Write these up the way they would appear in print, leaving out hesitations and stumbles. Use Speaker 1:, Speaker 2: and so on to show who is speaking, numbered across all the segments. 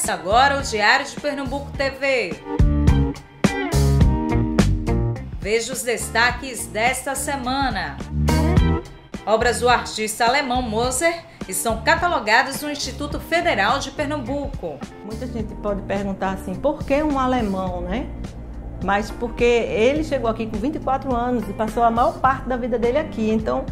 Speaker 1: Agora o Diário de Pernambuco TV. Veja os destaques desta semana. Obras do artista alemão Mozart estão catalogadas no Instituto Federal de Pernambuco.
Speaker 2: Muita gente pode perguntar assim, por que um alemão, né? Mas porque ele chegou aqui com 24 anos e passou a maior parte da vida dele aqui. Então,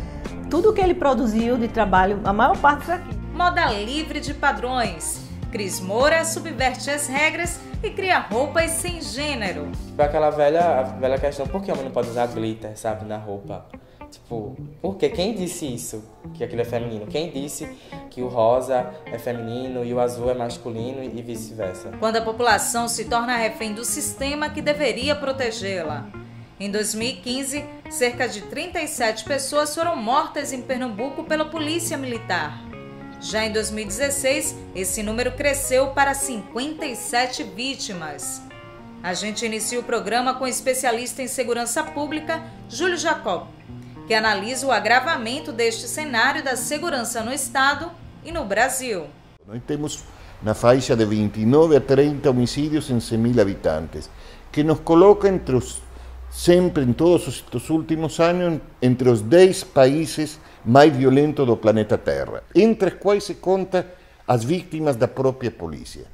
Speaker 2: tudo que ele produziu de trabalho, a maior parte foi aqui.
Speaker 1: Moda livre de padrões. Cris Moura subverte as regras e cria roupas sem gênero.
Speaker 3: Aquela velha questão, por que o homem não pode usar glitter, sabe, na roupa? Tipo, por quê? Quem disse isso? Que aquilo é feminino? Quem disse que o rosa é feminino e o azul é masculino e vice-versa?
Speaker 1: Quando a população se torna refém do sistema que deveria protegê-la. Em 2015, cerca de 37 pessoas foram mortas em Pernambuco pela polícia militar. Já em 2016, esse número cresceu para 57 vítimas. A gente inicia o programa com o especialista em segurança pública, Júlio Jacob, que analisa o agravamento deste cenário da segurança no Estado e no Brasil.
Speaker 4: Nós temos na faixa de 29 a 30 homicídios em 100.000 habitantes, que nos coloca sempre em todos os últimos anos, entre os 10 países mais violentos do planeta Terra, entre os quais se conta as vítimas da própria polícia.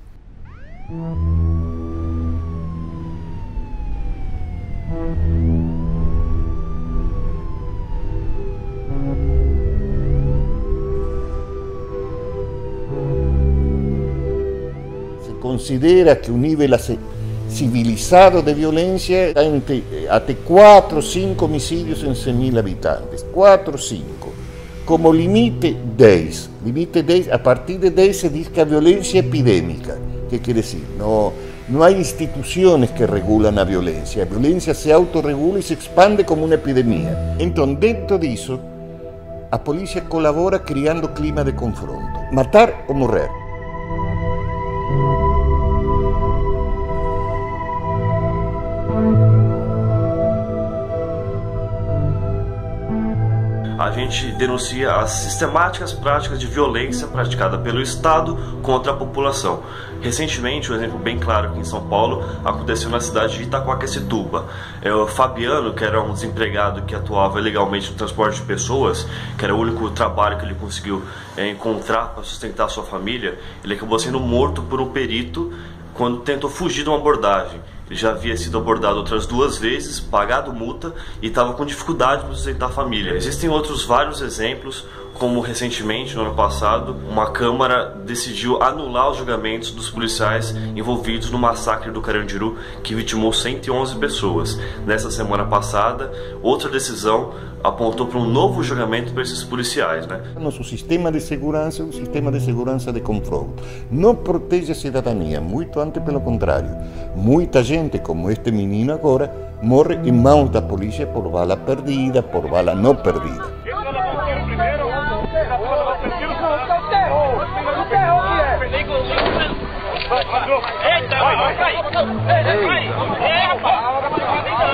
Speaker 4: Se considera que o nível civilizado de violência está até 4 ou 5 homicídios em 100.000 habitantes. 4 ou 5. Como limite 10. Limite 10, a partir de 10 se diz que a violência é epidêmica. Que quer dizer? Não há instituições que regulam a violência se autorregula e se expande como uma epidemia. Então, dentro disso, a polícia colabora criando clima de confronto. Matar ou morrer.
Speaker 5: A gente denuncia as sistemáticas práticas de violência praticada pelo Estado contra a população. Recentemente, um exemplo bem claro aqui em São Paulo, aconteceu na cidade de Itaquaquecetuba. O Fabiano, que era um desempregado que atuava ilegalmente no transporte de pessoas, que era o único trabalho que ele conseguiu encontrar para sustentar a sua família, ele acabou sendo morto por um perito quando tentou fugir de uma abordagem. Ele já havia sido abordado outras 2 vezes, pagado multa e estava com dificuldade para sustentar a família. Existem outros vários exemplos, como recentemente, no ano passado, uma Câmara decidiu anular os julgamentos dos policiais envolvidos no massacre do Carandiru, que vitimou 111 pessoas. Nessa semana passada, outra decisão apontou para um novo julgamento para esses policiais, né?
Speaker 4: Nosso sistema de segurança é um sistema de segurança de confronto. Não protege a cidadania, muito antes pelo contrário. Muita gente, como este menino agora, morre em mãos da polícia por bala perdida, por bala não perdida.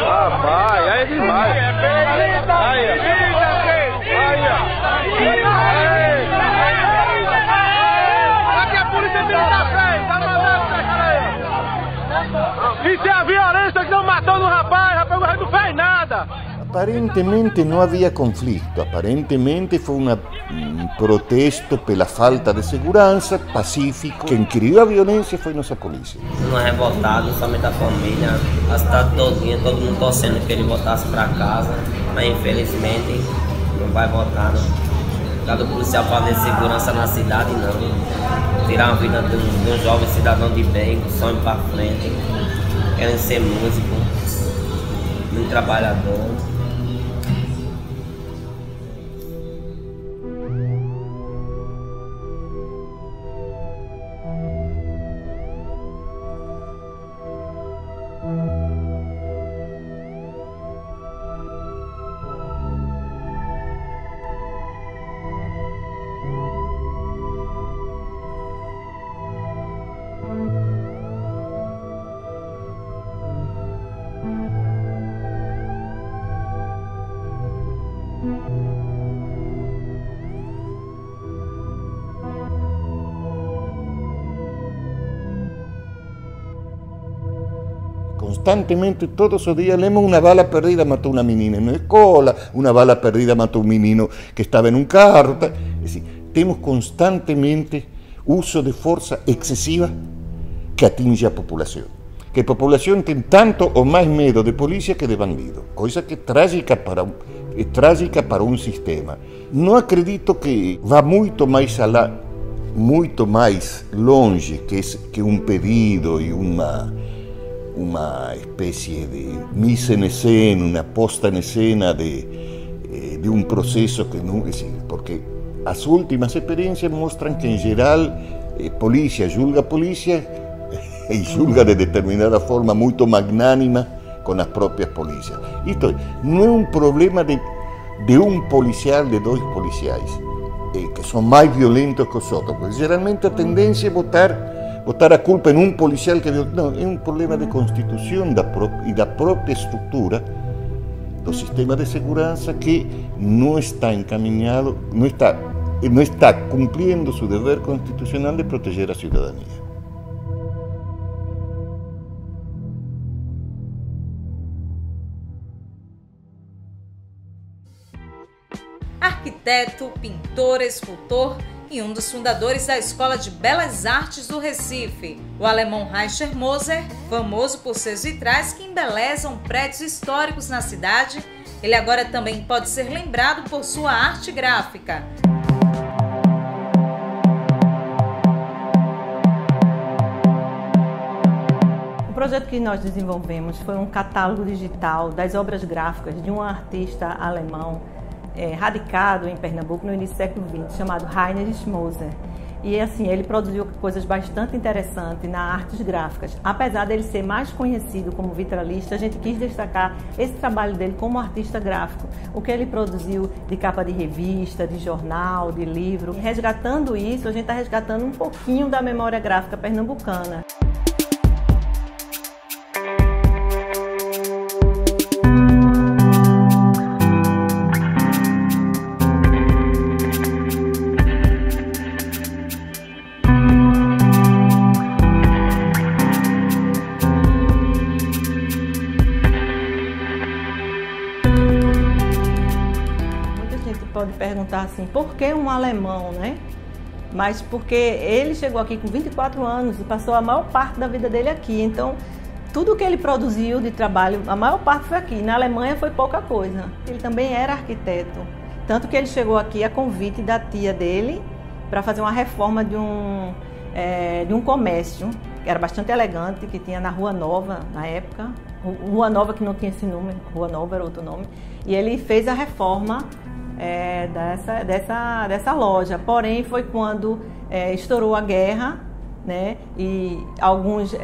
Speaker 6: Rapaz, aí é demais. Aqui a polícia militar fez, tá mandando. Isso é a violência que não matou no rapaz, o rapaz não fez nada.
Speaker 4: Aparentemente não havia conflito, aparentemente foi um protesto pela falta de segurança, pacífico. Quem criou a violência foi nossa polícia.
Speaker 7: Não é revoltado, somente a família, a cidade todinha, todo mundo torcendo que ele voltasse para casa, mas infelizmente não vai voltar. Cada policial fazer segurança na cidade não. Tirar a vida de um jovem cidadão de bem, com sonho para frente, querendo ser músico, um trabalhador.
Speaker 4: constantemente, todos os dias, lemos uma bala perdida matou uma menina na escola, uma bala perdida matou um menino que estava em um carro. Assim, temos constantemente uso de força excessiva que atinge a população. Que a população tem tanto ou mais medo de polícia que de bandido, coisa que é trágica para um sistema. Não acredito que vá muito mais longe que um pedido e uma espécie de mise en scène, uma posta em cena de um processo que não existe, porque as últimas experiências mostram que, em geral, polícia julga polícia e julga de determinada forma muito magnânima com as próprias polícias. Isto não é um problema de um policial, de dois policiais, que são mais violentos que os outros, porque geralmente a tendência é botar a culpa em um policial que não, é um problema de constituição e da própria estrutura do sistema de segurança que não está encaminhado, não está cumprindo seu dever constitucional de proteger a cidadania.
Speaker 1: Arquiteto, pintor, escultor e um dos fundadores da Escola de Belas Artes do Recife, o alemão Reicher Moser, famoso por seus vitrais que embelezam prédios históricos na cidade, ele agora também pode ser lembrado por sua arte gráfica.
Speaker 2: O projeto que nós desenvolvemos foi um catálogo digital das obras gráficas de um artista alemão radicado em Pernambuco no início do século XX, chamado Heinrich Moser. E assim, ele produziu coisas bastante interessantes nas artes gráficas. Apesar dele ser mais conhecido como vitralista, a gente quis destacar esse trabalho dele como artista gráfico. O que ele produziu de capa de revista, de jornal, de livro. E resgatando isso, a gente está resgatando um pouquinho da memória gráfica pernambucana. Pode perguntar assim, por que um alemão, né? Mas porque ele chegou aqui com 24 anos e passou a maior parte da vida dele aqui. Então, tudo que ele produziu de trabalho, a maior parte foi aqui. Na Alemanha foi pouca coisa. Ele também era arquiteto. Tanto que ele chegou aqui a convite da tia dele para fazer uma reforma de um comércio, que era bastante elegante, que tinha na Rua Nova, na época. Rua Nova que não tinha esse nome, Rua Nova era outro nome. E ele fez a reforma dessa loja, porém foi quando estourou a guerra, né? E alguns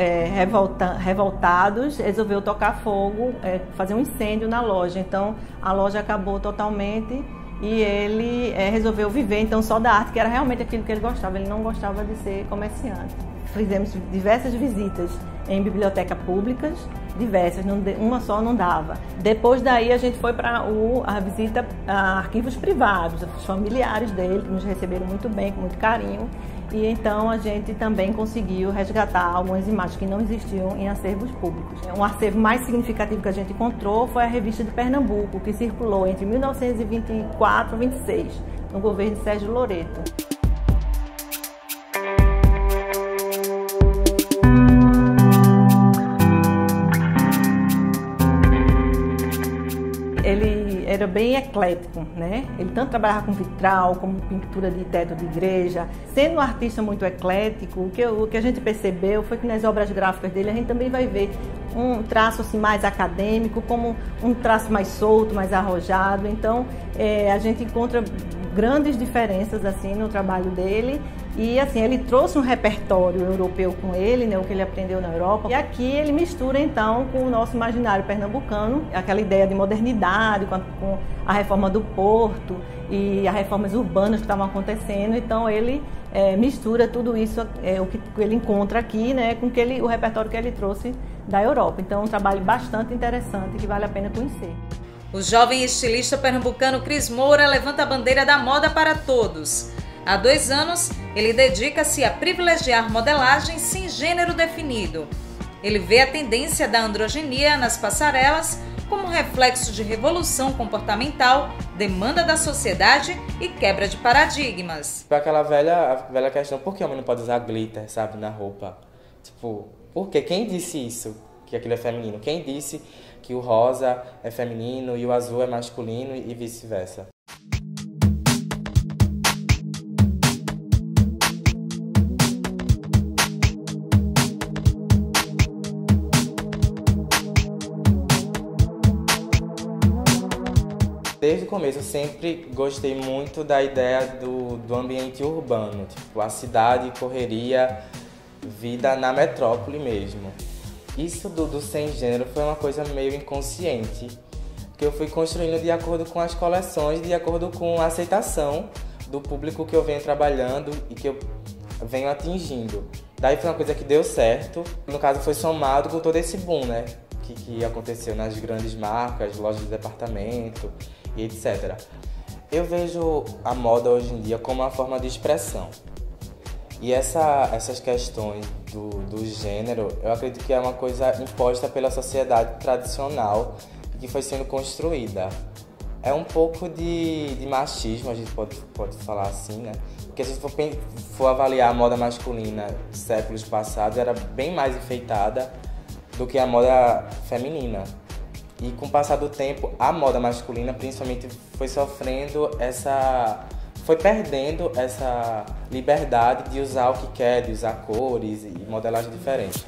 Speaker 2: revoltados resolveu tocar fogo, fazer um incêndio na loja. Então a loja acabou totalmente e ele resolveu viver então só da arte, que era realmente aquilo que ele gostava. Ele não gostava de ser comerciante. Fizemos diversas visitas em bibliotecas públicas, diversas, uma só não dava. Depois daí a gente foi para a visita a arquivos privados, os familiares dele, que nos receberam muito bem, com muito carinho. E então a gente também conseguiu resgatar algumas imagens que não existiam em acervos públicos. Um acervo mais significativo que a gente encontrou foi a Revista de Pernambuco, que circulou entre 1924 e 26, no governo de Sérgio Loreto. Ele era bem eclético, né? Ele tanto trabalhava com vitral, como pintura de teto de igreja. Sendo um artista muito eclético, o que a gente percebeu foi que nas obras gráficas dele a gente também vai ver um traço assim, mais acadêmico, como um traço mais solto, mais arrojado. Então, a gente encontra grandes diferenças assim no trabalho dele. E assim, ele trouxe um repertório europeu com ele, né, o que ele aprendeu na Europa. E aqui ele mistura então com o nosso imaginário pernambucano, aquela ideia de modernidade, com a reforma do porto e as reformas urbanas que estavam acontecendo. Então ele mistura tudo isso, o que ele encontra aqui, né, com o repertório que ele trouxe da Europa. Então é um trabalho bastante interessante que vale a pena conhecer.
Speaker 1: O jovem estilista pernambucano Cris Moura levanta a bandeira da moda para todos. Há 2 anos, ele dedica-se a privilegiar modelagem sem gênero definido. Ele vê a tendência da androgenia nas passarelas como reflexo de revolução comportamental, demanda da sociedade e quebra de paradigmas.
Speaker 3: Aquela velha questão, por que o homem não pode usar glitter, sabe, na roupa? Tipo, por quê? Quem disse isso, que aquilo é feminino? Quem disse que o rosa é feminino e o azul é masculino e vice-versa? Desde o começo eu sempre gostei muito da ideia do ambiente urbano, tipo a cidade, correria, vida na metrópole mesmo. Isso do sem gênero foi uma coisa meio inconsciente, que eu fui construindo de acordo com as coleções, de acordo com a aceitação do público que eu venho trabalhando e que eu venho atingindo. Daí foi uma coisa que deu certo, no caso foi somado com todo esse boom, né? Que aconteceu nas grandes marcas, lojas de departamento e etc. Eu vejo a moda hoje em dia como uma forma de expressão. E essas questões do gênero, eu acredito que é uma coisa imposta pela sociedade tradicional que foi sendo construída. É um pouco de machismo, a gente pode falar assim, né? Porque se a gente for avaliar a moda masculina séculos passados, era bem mais enfeitada do que a moda feminina. E com o passar do tempo, a moda masculina principalmente foi perdendo essa liberdade de usar o que quer, de usar cores e modelagem diferente.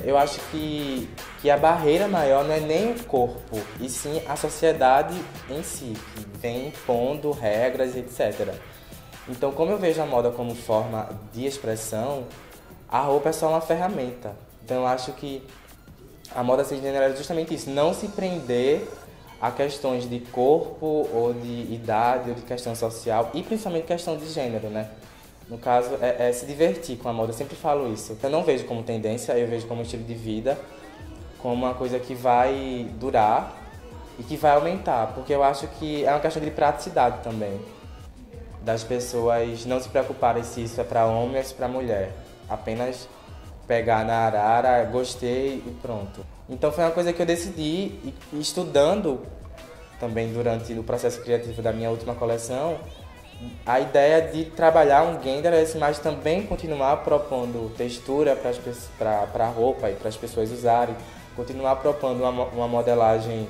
Speaker 3: Eu acho que a barreira maior não é nem o corpo, e sim a sociedade em si, que vem impondo regras, etc. Então, como eu vejo a moda como forma de expressão, a roupa é só uma ferramenta. Então, eu acho que a moda sem gênero é justamente isso, não se prender a questões de corpo, ou de idade, ou de questão social, e principalmente questão de gênero, né? No caso, é se divertir com a moda, eu sempre falo isso. Eu não vejo como tendência, eu vejo como estilo de vida, como uma coisa que vai durar e que vai aumentar, porque eu acho que é uma questão de praticidade também, das pessoas não se preocuparem se isso é para homem ou se é para mulher, apenas pegar na arara, gostei e pronto. Então foi uma coisa que eu decidi, e estudando também durante o processo criativo da minha última coleção, a ideia de trabalhar um genderless, mas também continuar propondo textura para a roupa e para as pessoas usarem, continuar propondo uma modelagem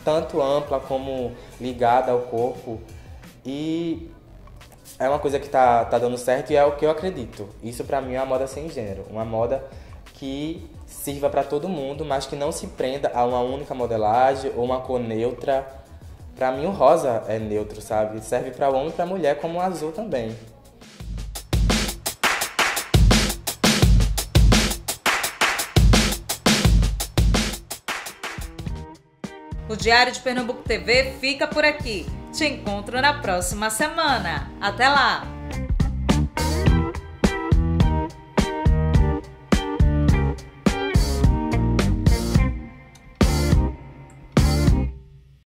Speaker 3: tanto ampla como ligada ao corpo, e é uma coisa que tá dando certo e é o que eu acredito. Isso para mim é uma moda sem gênero, uma moda que sirva para todo mundo, mas que não se prenda a uma única modelagem ou uma cor neutra. Pra mim o rosa é neutro, sabe? Serve para homem e para mulher, como o azul também.
Speaker 1: O Diário de Pernambuco TV fica por aqui. Te encontro na próxima semana. Até lá!